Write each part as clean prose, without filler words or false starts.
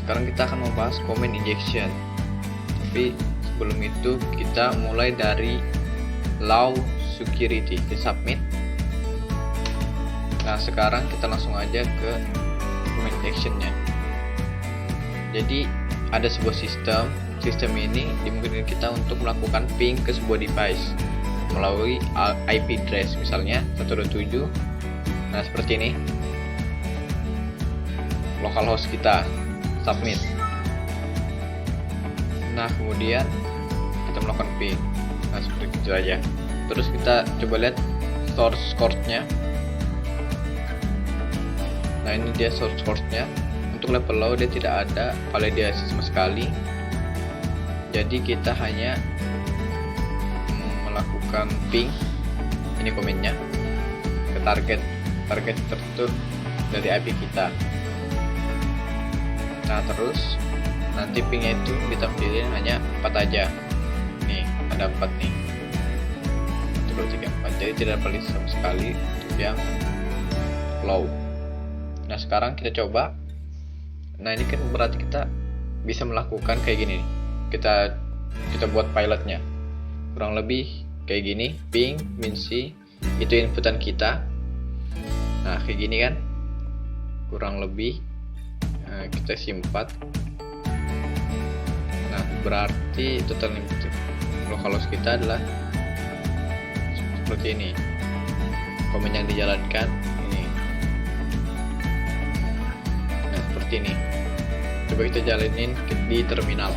sekarang kita akan membahas comment injection. Tapi sebelum itu kita mulai dari allow security, ke submit. Nah sekarang kita langsung aja ke comment injection-nya. Jadi ada sebuah sistem ini dimungkinkan kita untuk melakukan ping ke sebuah device melalui IP address, misalnya 127. Nah seperti ini, localhost kita, submit. Nah kemudian kita melakukan ping. Nah seperti itu aja. Terus kita coba lihat source code-nya. Nah ini dia source code-nya. Untuk level low dia tidak ada validasi sama sekali. Jadi kita hanya melakukan ping, ini komennya, ke target tertentu dari IP kita. Nah terus nanti pingnya itu kita pilih hanya 4 aja. Nih ada 4 nih, 1, 2, 3, 4. Jadi tidak perlu sama sekali untuk yang low. Nah sekarang kita coba. Nah ini kan berarti kita bisa melakukan kayak gini. Kita buat pilotnya kurang lebih kayak gini. Ping minc itu inputan kita. Nah kayak gini kan kurang lebih. Nah, kita simpan. Nah berarti total localhost kita adalah seperti ini. Komen yang dijalankan ini. Nah seperti ini. Coba kita jalanin di terminal.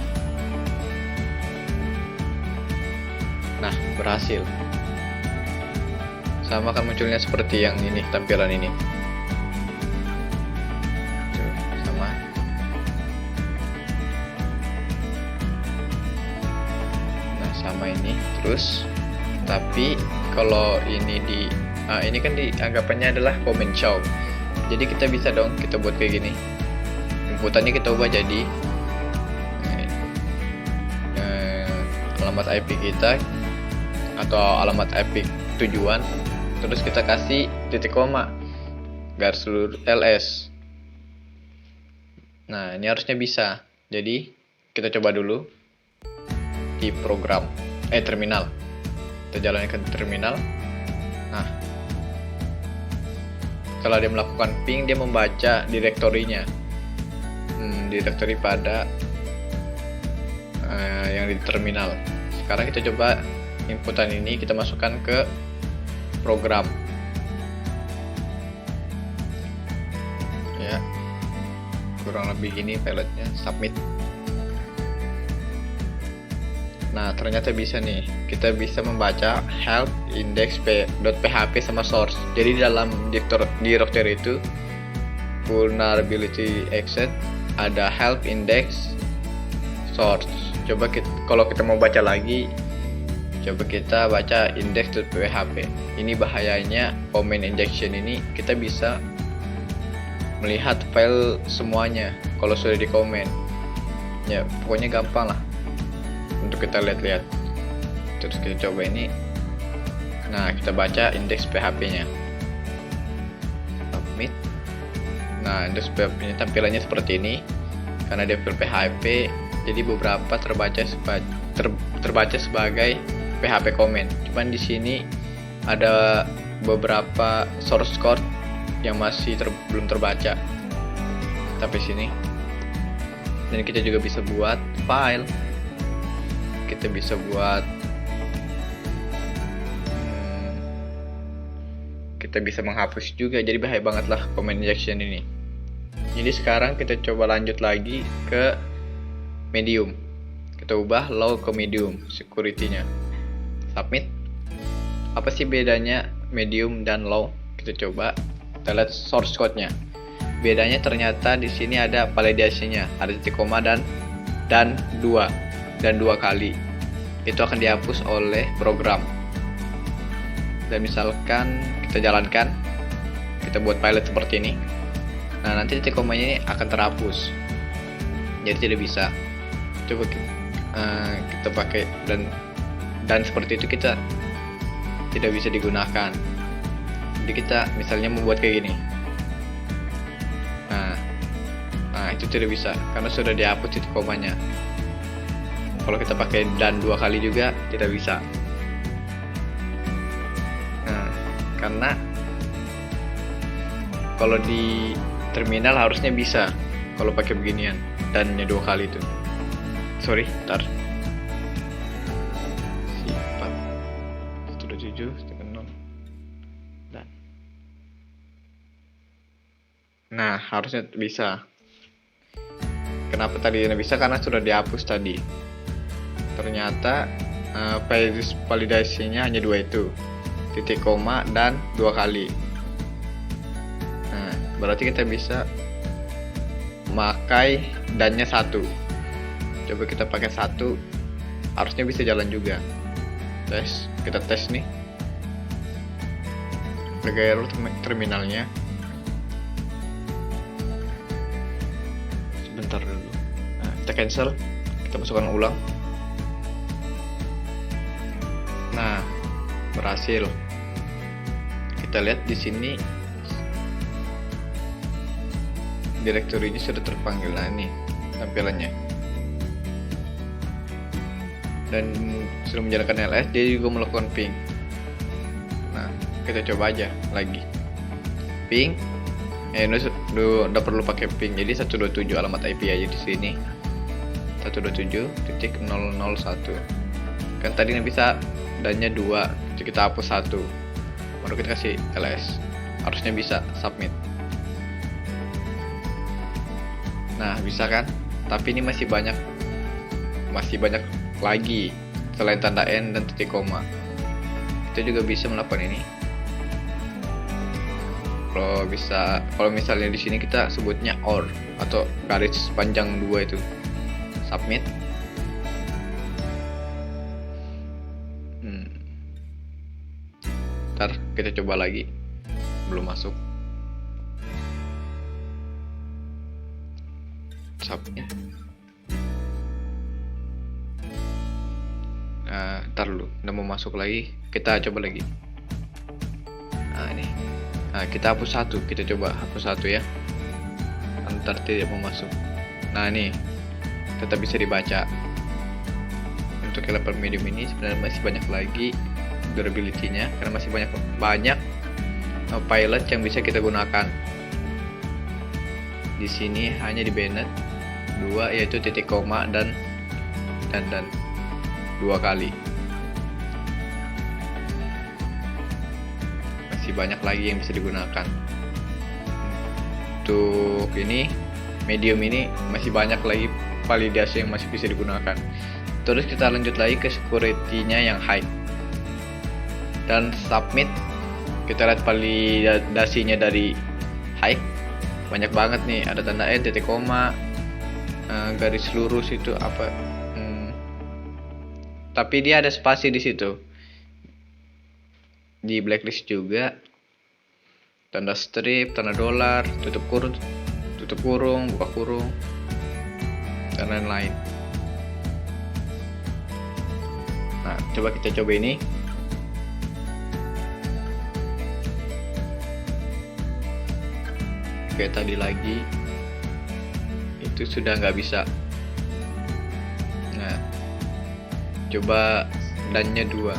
Nah berhasil. Sama akan munculnya seperti yang ini, tampilan ini. Sama. Nah sama ini terus. Tapi kalau ini ini kan dianggapannya adalah comment show. Jadi kita bisa dong kita buat kayak gini. Inputannya kita ubah jadi alamat IP kita atau alamat IP tujuan, terus kita kasih titik koma garis lurus ls. Nah ini harusnya bisa. Jadi kita coba dulu di program terminal. Kita jalankan terminal. Nah setelah dia melakukan ping, dia membaca direktorinya, direktori pada yang di terminal. Sekarang kita coba inputan ini kita masukkan ke program ya, kurang lebih gini pilotnya. Submit. Nah ternyata bisa nih, kita bisa membaca help index.php sama source. Jadi di dalam directory itu vulnerability exit ada help index source. Coba kalau kita mau baca lagi, coba kita baca index.php. Ini bahayanya comment injection ini, kita bisa melihat file semuanya kalau sudah di comment. Ya pokoknya gampang lah untuk kita lihat-lihat. Terus kita coba ini. Nah kita baca index PHP nya, submit. Nah index PHP nya tampilannya seperti ini. Karena dia file PHP, jadi beberapa terbaca sebagai PHP comment. Cuman di sini ada beberapa source code yang masih belum terbaca. Tapi sini. Dan kita juga bisa buat file. Kita bisa buat kita bisa menghapus juga. Jadi bahaya banget lah comment injection ini. Jadi sekarang kita coba lanjut lagi ke medium. Kita ubah low ke medium security-nya. Submit. Apa sih bedanya medium dan low? Kita coba kita lihat source code-nya. Bedanya ternyata di sini ada validasinya, ada titik koma dan 2 kali. Itu akan dihapus oleh program. Dan misalkan kita jalankan, kita buat pilot seperti ini. Nah nanti titik komanya ini akan terhapus, jadi tidak bisa. Coba kita pakai dan seperti itu kita tidak bisa digunakan. Jadi kita misalnya membuat kayak gini. Nah itu tidak bisa karena sudah dihapus titik komanya. Kalau kita pakai dan 2 kali juga tidak bisa. Nah, karena kalau di terminal harusnya bisa kalau pakai beginian dannya 2 kali itu. Sorry, ntar. Sifat 127 tekan 0 dan. Nah, harusnya bisa. Kenapa tadi tidak bisa? Karena sudah dihapus tadi. Ternyata validasinya hanya 2 itu, titik koma dan 2 kali. Nah, berarti kita bisa memakai dannya 1. Coba kita pakai 1, harusnya bisa jalan juga. Kita tes nih. Ada error terminalnya. Sebentar dulu. Nah, kita cancel, kita masukkan ulang. Nah, berhasil. Kita lihat di sini direktorinya sudah terpanggil. Nah, ini tampilannya. Dan sudah menjalankan LS, dia juga melakukan ping. Nah, kita coba aja lagi. Ping. Udah perlu pakai ping. Jadi 127 alamat IP aja di sini. 127.001. Kan tadi nggak bisa dannya 2, jadi kita hapus 1, baru kita kasih ls. Harusnya bisa submit. Nah, bisa kan? Tapi ini masih banyak lagi selain tanda N dan titik koma. Kita juga bisa melakukan ini. Kalau misalnya di sini kita sebutnya OR atau garis panjang 2 itu. Submit. Ntar kita coba lagi, belum masuk. Submit. Nah, ntar dulu, udah mau masuk lagi, kita coba lagi. Nah, ini. Nah, kita hapus 1, kita coba hapus 1 ya. Ntar tidak mau masuk. Nah, ini tetap bisa dibaca. Untuk level medium ini sebenarnya masih banyak lagi durability-nya, karena masih banyak pilot yang bisa kita gunakan. Di sini hanya di banned 2, yaitu titik koma dan 2 kali. Masih banyak lagi yang bisa digunakan. Untuk ini medium ini masih banyak lagi validasi yang masih bisa digunakan. Terus kita lanjut lagi ke security-nya yang high dan submit. Kita lihat validasinya dari high, banyak banget nih, ada tanda N, titik koma, garis lurus itu apa, tapi dia ada spasi di situ. Di blacklist juga tanda strip, tanda dolar, tutup kurung, buka kurung, dan lain-lain. Nah, coba kita coba ini. Kayak tadi lagi, itu sudah nggak bisa. Nah, coba dannya 2,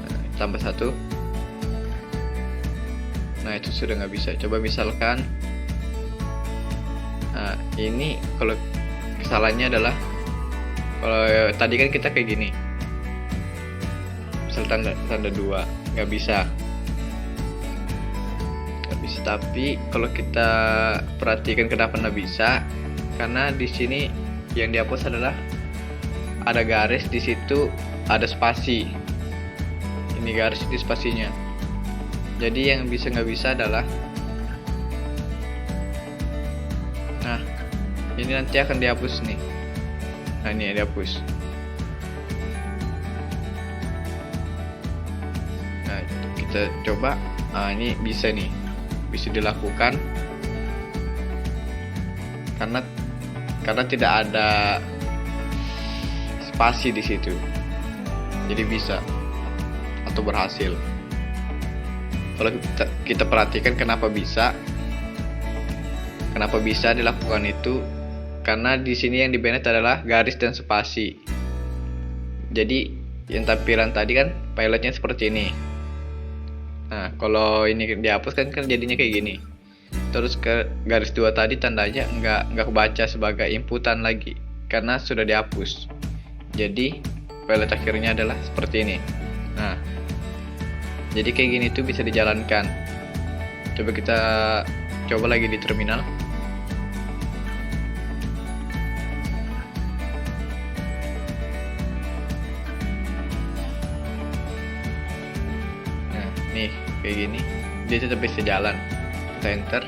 nah, tambah 1. Nah, itu sudah nggak bisa. Coba misalkan, nah ini kalau kesalahannya adalah, kalau tadi kan kita kayak gini, misal tanda 2 nggak bisa. Tapi kalau kita perhatikan kenapa nggak bisa, karena di sini yang dihapus adalah ada garis di situ, ada spasi. Ini garis di spasinya. Jadi yang bisa nggak bisa adalah, nah ini nanti akan dihapus nih. Nah, ini dihapus. Nah, kita coba. Nah, ini bisa nih. Bisa dilakukan karena tidak ada spasi di situ, jadi bisa atau berhasil. Kalau kita perhatikan kenapa bisa, Kenapa bisa dilakukan itu? Karena di sini yang di-banned adalah garis dan spasi. Jadi yang tampilan tadi kan pilotnya seperti ini. Nah, kalau ini dihapus kan jadinya kayak gini. Terus ke garis 2 tadi tandanya nggak kebaca sebagai inputan lagi karena sudah dihapus. Jadi pilot akhirnya adalah seperti ini. Nah, jadi kayak gini tuh bisa dijalankan. Coba kita coba lagi di terminal. Nah, nih kayak gini dia tetap bisa jalan. Kita enter.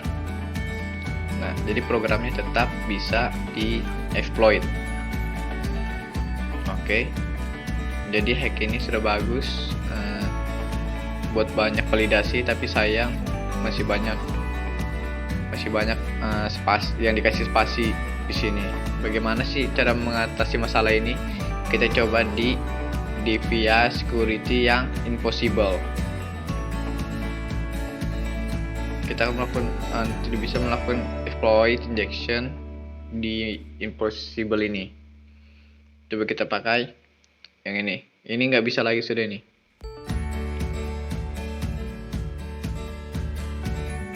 Nah, jadi programnya tetap bisa di-exploit. Oke. Jadi hack ini sudah bagus buat banyak validasi, tapi sayang masih banyak spasi yang dikasih spasi di sini. Bagaimana sih cara mengatasi masalah ini? Kita coba di via security yang impossible. Kita tidak bisa melakukan exploit injection di impossible ini. Coba kita pakai yang ini nggak bisa lagi sudah ini.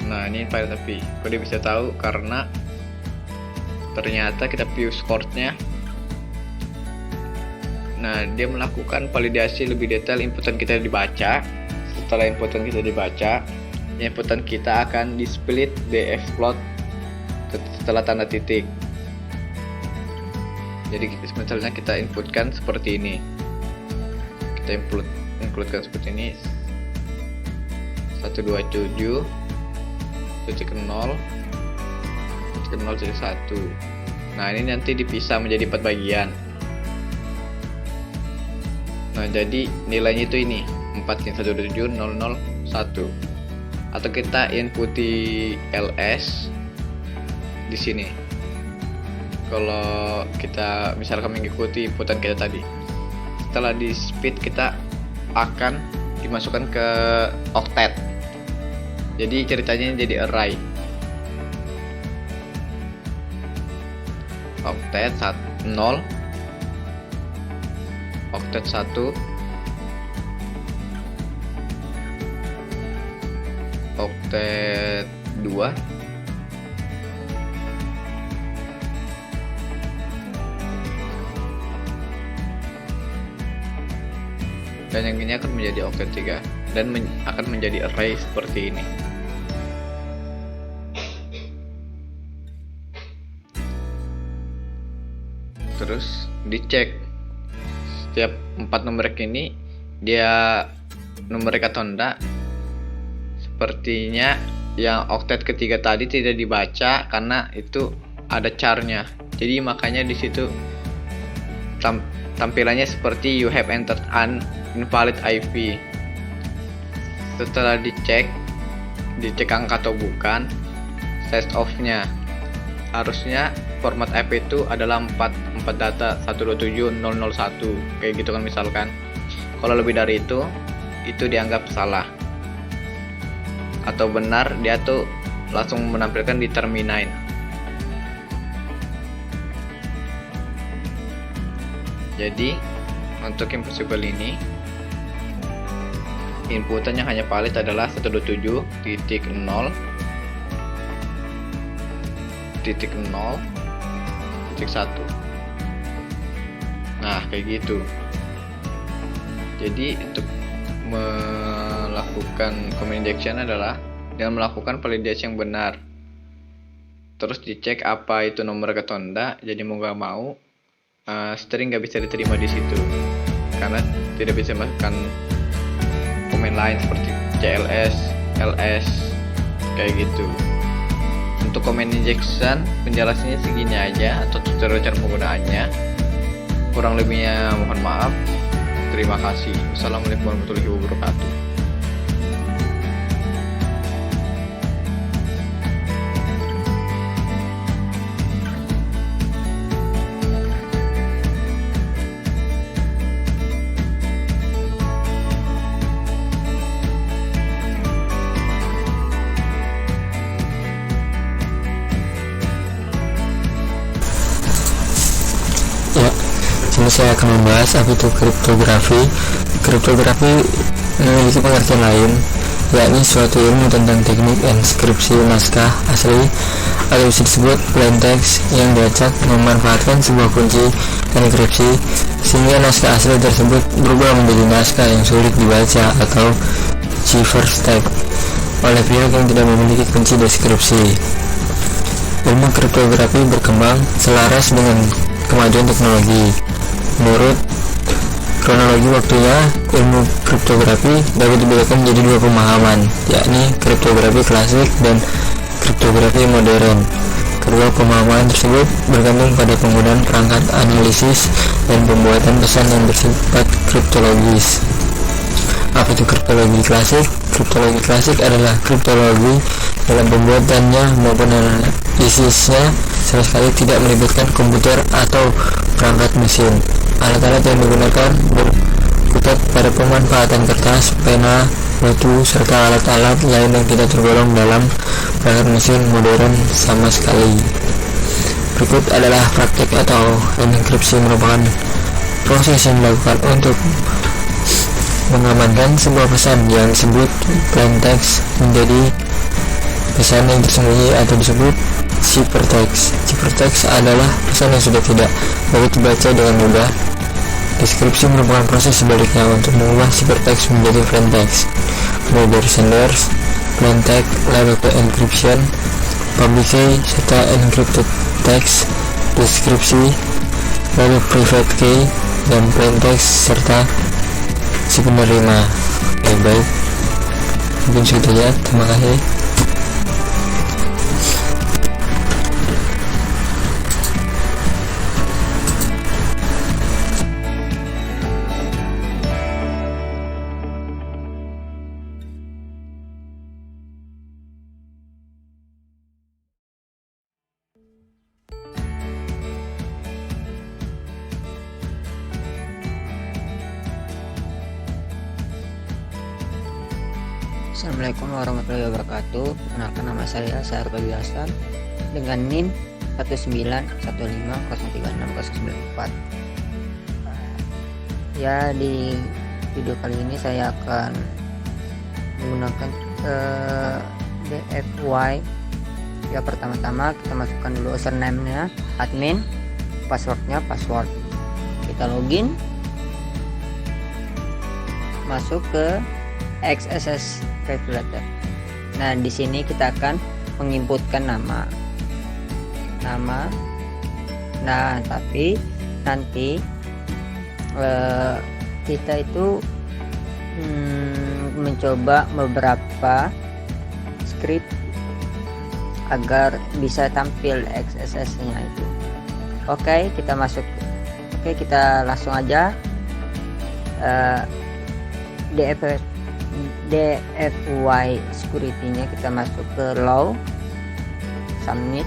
Nah, ini file tapi kok dia bisa tahu karena ternyata kita view source-nya. Nah, dia melakukan validasi lebih detail inputan kita dibaca. Setelah inputan kita dibaca, inputan kita akan di-split, di-exploit setelah tanda titik. Jadi misalnya kita inputkan seperti ini. Kita inputkan seperti ini. 127 titik 0 titik 0 titik 1. Nah, ini nanti dipisah menjadi 4 bagian. Nah, jadi nilainya itu ini 4.127.001. Atau kita input di ls di sini. Kalau kita misalkan mengikuti inputan kita tadi, setelah di speed kita akan dimasukkan ke octet. Jadi ceritanya jadi array. Octet 0, octet 1, octet 2, dan yang ini akan menjadi octet 3 dan akan menjadi array seperti ini. Terus dicek setiap 4 numerik ini dia numerik atau enggak. Sepertinya yang octet ketiga tadi tidak dibaca karena itu ada charnya. Jadi makanya di situ tampilannya seperti you have entered an invalid IP. Setelah dicek angka atau bukan, size of-nya harusnya format IP itu adalah 4 data 127.001 kayak gitu kan misalkan. Kalau lebih dari itu dianggap salah atau benar, dia tuh langsung menampilkan di terminal. Jadi untuk impossible ini inputannya hanya valid adalah 127.0.0.1. Nah, kayak gitu. Jadi untuk melakukan command injection adalah dengan melakukan validasi yang benar. Terus dicek apa itu nomor atau enggak. Jadi mau nggak mau string nggak bisa diterima di situ karena tidak bisa masukkan komen lain seperti CLS, LS kayak gitu. Untuk command injection penjelasannya segini aja atau tutorial cara penggunaannya. Kurang lebihnya mohon maaf. Terima kasih. Wassalamualaikum warahmatullahi wabarakatuh. saya akan membahas apa itu kriptografi. Kriptografi memiliki pengertian lain, yakni suatu ilmu tentang teknik enskripsi naskah asli atau bisa disebut plain text yang diacak memanfaatkan sebuah kunci enkripsi sehingga naskah asli tersebut berubah menjadi naskah yang sulit dibaca atau ciphertext oleh pihak yang tidak memiliki kunci deskripsi. Ilmu kriptografi berkembang selaras dengan kemajuan teknologi. Menurut kronologi waktunya, ilmu kriptografi dapat dibedakan menjadi dua pemahaman, yakni kriptografi klasik dan kriptografi modern. Kedua pemahaman tersebut bergantung pada penggunaan perangkat analisis dan pembuatan pesan yang bersifat kriptologis. Apa itu kriptologi klasik? Kriptologi klasik adalah kriptologi dalam pembuatannya maupun analisisnya sama sekali tidak melibatkan komputer atau perangkat mesin. Alat-alat yang digunakan berkutat pada pemanfaatan kertas, pena, batu, serta alat-alat lain yang tidak tergolong dalam perangkat mesin modern sama sekali. Berikut adalah praktik atau enkripsi, merupakan proses yang dilakukan untuk mengamankan sebuah pesan yang disebut plain text menjadi pesan yang tersembunyi atau disebut ciphertext. Ciphertext adalah pesan yang sudah tidak dapat dibaca dengan mudah. Deskripsi merupakan proses sebaliknya untuk mengubah ciphertext menjadi plain text, mulai dari senders, plain text, lalu ke encryption, public key, serta encrypted text, deskripsi, lalu private key, dan plain text, serta si penerima. Baik, mungkin sudah ya, terima kasih. Assalamualaikum warahmatullahi wabarakatuh. Perkenalkan, nama saya Syahar Bayu Hasan dengan NIM 19150369094. Ya, di video kali ini saya akan menggunakan DFY. Ya, pertama-tama kita masukkan dulu username-nya admin, passwordnya password. Kita login, masuk ke XSS calculator. Nah, di sini kita akan menginputkan nama. Nah, tapi nanti kita itu mencoba beberapa script agar bisa tampil XSS-nya itu. Oke, kita masuk. Oke, kita langsung aja DFY security-nya kita masuk ke low, submit.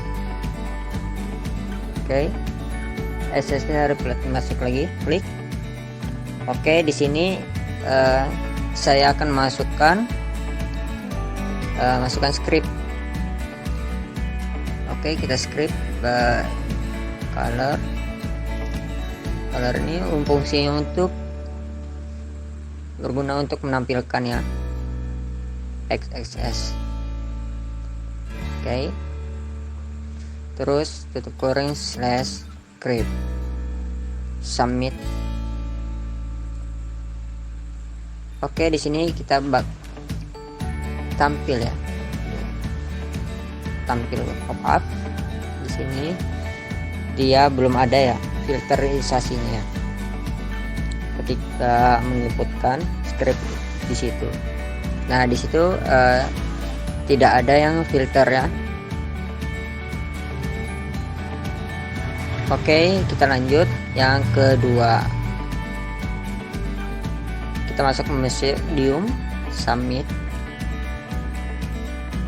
Oke, SS-nya masuk lagi, klik. Oke, di sini saya akan masukkan script. Oke, kita script color ini fungsinya untuk berguna untuk menampilkan ya XSS. Oke, terus tutup kurung /script, submit. Oke, di sini kita tampil ya, tampil pop up. Di sini dia belum ada ya filterisasinya ya, ketika menginputkan script di situ. Nah, di situ tidak ada yang filter ya. Oke, kita lanjut yang kedua. Kita masuk ke medium, submit,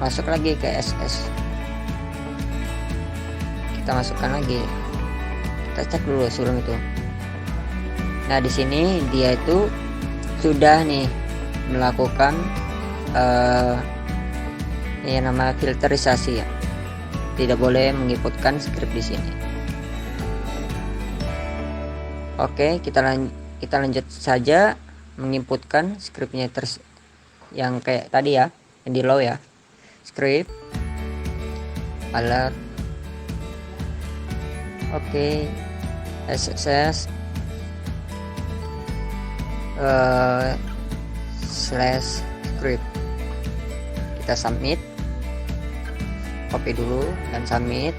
masuk lagi ke SS. Kita masukkan lagi. Kita cek dulu sebelum itu. Nah, di sini dia itu sudah nih melakukan nama filterisasi ya. Tidak boleh menginputkan script di sini. Oke, kita lanjut saja menginputkan scriptnya yang kayak tadi ya, yang di low ya. Script alert. Oke, SSS slash script. Kita submit, copy dulu dan submit.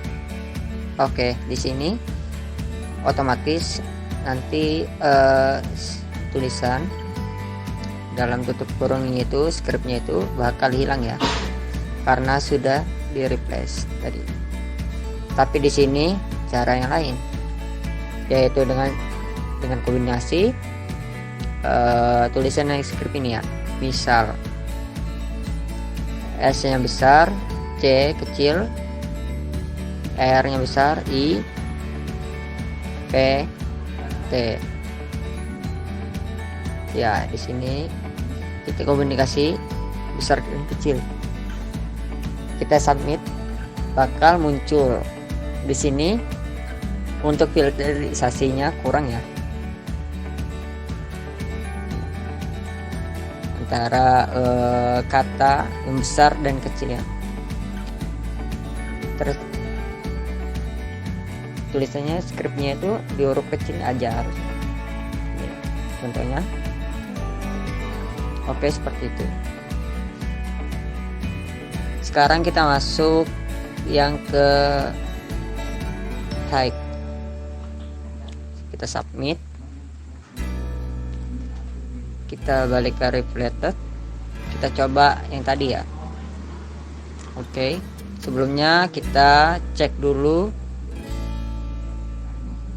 Oke, di sini otomatis nanti tulisan dalam tutup kurung itu scriptnya itu bakal hilang ya, karena sudah di replace tadi. Tapi di sini cara yang lain, yaitu dengan kombinasi tulisan yang script ini ya. Misal S nya besar, C kecil, R nya besar, I, P, T. Ya, di sini kita komunikasi besar dan kecil. Kita submit, bakal muncul di sini. Untuk filterisasinya kurang ya, antara kata yang besar dan kecil ya. Terus tulisannya scriptnya itu di huruf kecil aja harus. Contohnya, oke, seperti itu. Sekarang kita masuk yang ke type. Kita submit, kita balik ke reflected, kita coba yang tadi ya. Oke, sebelumnya kita cek dulu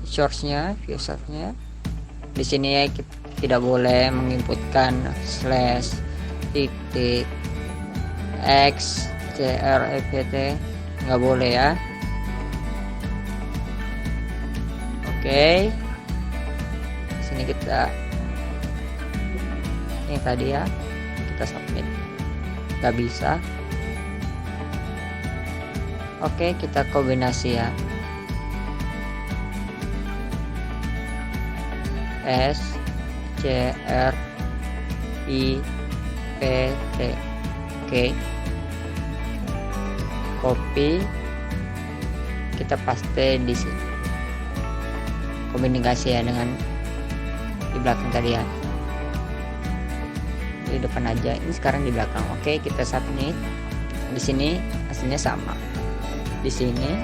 source-nya, view source-nya. Di sini ya, kita tidak boleh menginputkan slash titik x crpt, nggak boleh ya. Oke, sini kita yang tadi ya, kita submit, nggak bisa. Oke, kita kombinasi ya, S C R I P T. Oke, copy, kita paste di sini, komunikasi ya dengan di belakang tadi ya, di depan aja, ini sekarang di belakang. Oke, kita submit. Di sini hasilnya sama. Di sini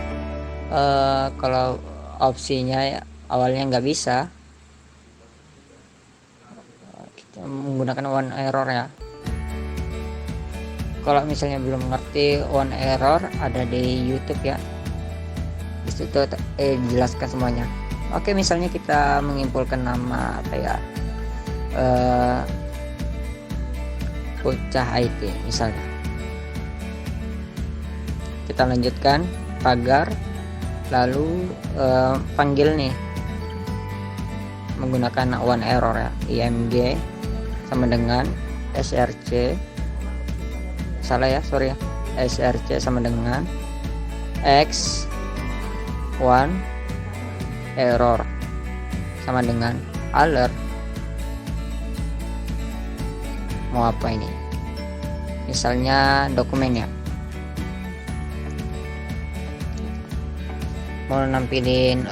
kalau opsinya ya, awalnya nggak bisa, kita menggunakan one error ya. Kalau misalnya belum mengerti one error, ada di YouTube ya, di situ jelaskan semuanya. Oke, misalnya kita mengimpulkan nama apa ya, bocah IT misalnya. Kita lanjutkan pagar, lalu panggil nih menggunakan one error ya, img sama dengan src, salah ya, sorry ya, src sama dengan x one error sama dengan alert. Mau apa ini, misalnya dokumen ya, mau nampilin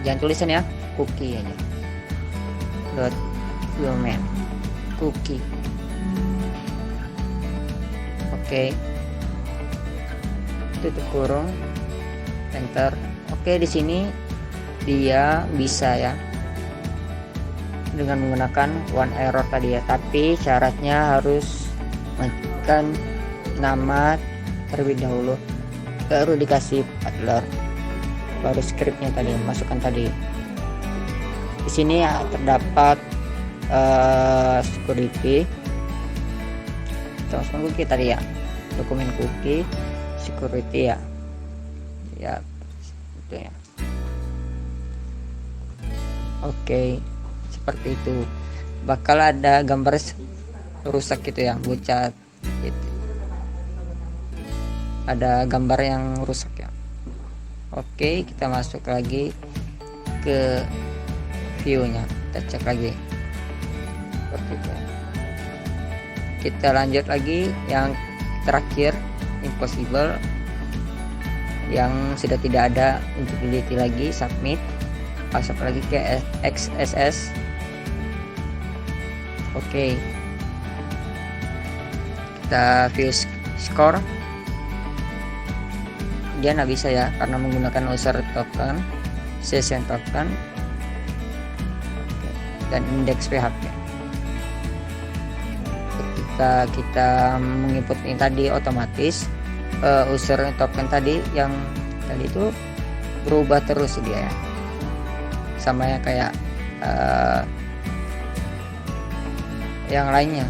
jangan tulisan ya, cookie aja, document cookie. Oke, tutup kurung, enter. Oke, di sini dia bisa ya dengan menggunakan one error tadi ya, tapi syaratnya harus masukkan nama terlebih dahulu, baru dikasih alert, baru scriptnya tadi masukkan tadi. Di sini ya terdapat security, terus cookie tadi ya, dokumen cookie, security ya, itu ya. Oke, seperti itu. Bakal ada gambar rusak gitu ya, bocah gitu. Ada gambar yang rusak ya. Oke, kita masuk lagi ke view-nya. Kita cek lagi seperti itu. Kita lanjut lagi yang terakhir, impossible, yang sudah tidak ada untuk delete lagi. Submit, masuk lagi ke XSS. Oke, kita view score. Dia nggak bisa ya karena menggunakan user token, session token, dan indeks PHP. Ketika kita menginput ini tadi, otomatis user token tadi yang tadi itu berubah terus dia ya, sama yang kayak yang lainnya.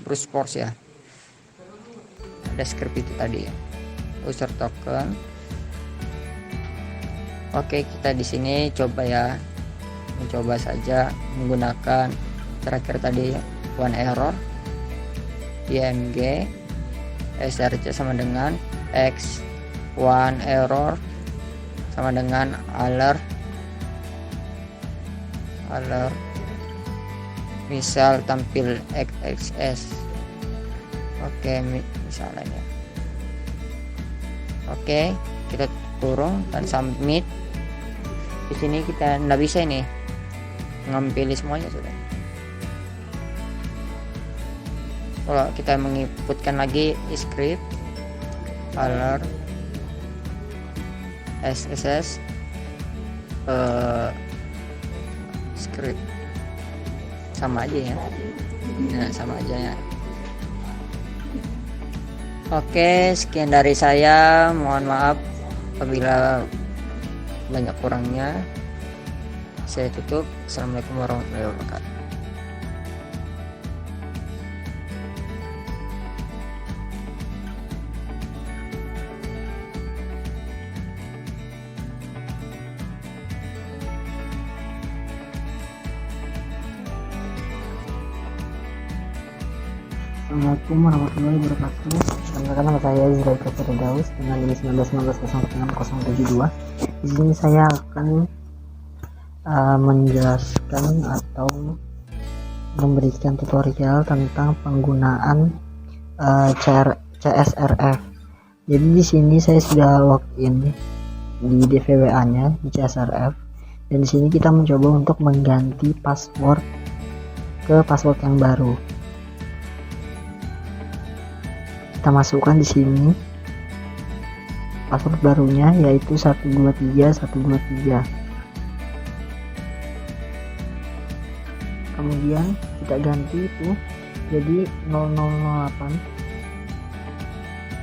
Bruce Force ya, ada script itu tadi ya, user token. Oke, kita di sini coba ya, mencoba saja menggunakan terakhir tadi one error, img src sama dengan x one error sama dengan alert misal tampil xxs. Oke, misalnya. Oke, kita kurung dan submit. Di sini kita nggak bisa ini ngambil semuanya sudah. Kalau kita menginputkan lagi script alert sss script sama aja ya. Nah, sama aja ya. Oke, sekian dari saya. Mohon maaf apabila banyak kurangnya. Saya tutup. Assalamualaikum warahmatullahi wabarakatuh. Assalamualaikum warahmatullahi wabarakatuh. Perkenalkan, nama saya Ziraika Firdaus dengan NIM 1919046072. Di sini saya akan menjelaskan atau memberikan tutorial tentang penggunaan CSRF. Jadi di sini saya sudah login di DVWA-nya di CSRF, dan di sini kita mencoba untuk mengganti password ke password yang baru. Kita masukkan di sini password barunya, yaitu 123123. Kemudian kita ganti itu jadi 0008.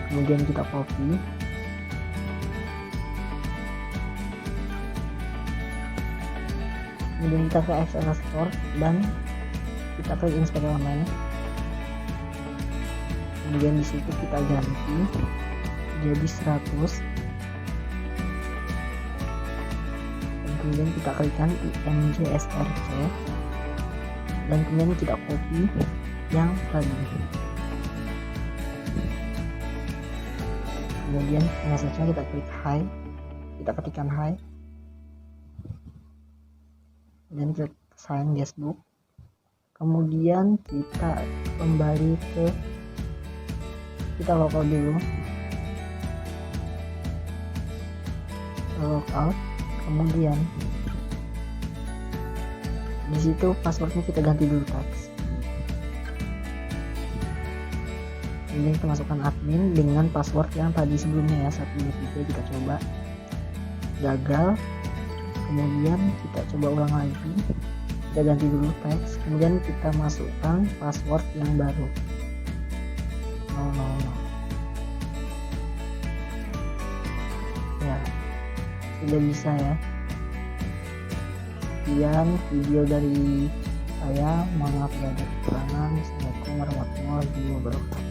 Kemudian kita copy. Kemudian kita ke SNS Store dan kita klik inspect online. Kemudian di situ kita ganti jadi 100. Dan kemudian kita klikkan img src dan kemudian kita copy yang tadi. Kemudian message-nya kita klik hi, kita ketikkan hi, dan kita sign guestbook. Kemudian kita kembali ke kita logout dulu, logout. Kemudian di situ passwordnya kita ganti dulu teks. Kemudian kita masukkan admin dengan password yang tadi sebelumnya ya, 123. Kita coba, gagal. Kemudian kita coba ulang lagi, kita ganti dulu teks. Kemudian kita masukkan password yang baru 000. Ya, sudah bisa ya. Sekian video dari saya, mohon maaf jika ada kekurangan. Assalamualaikum warahmatullahi wabarakatuh.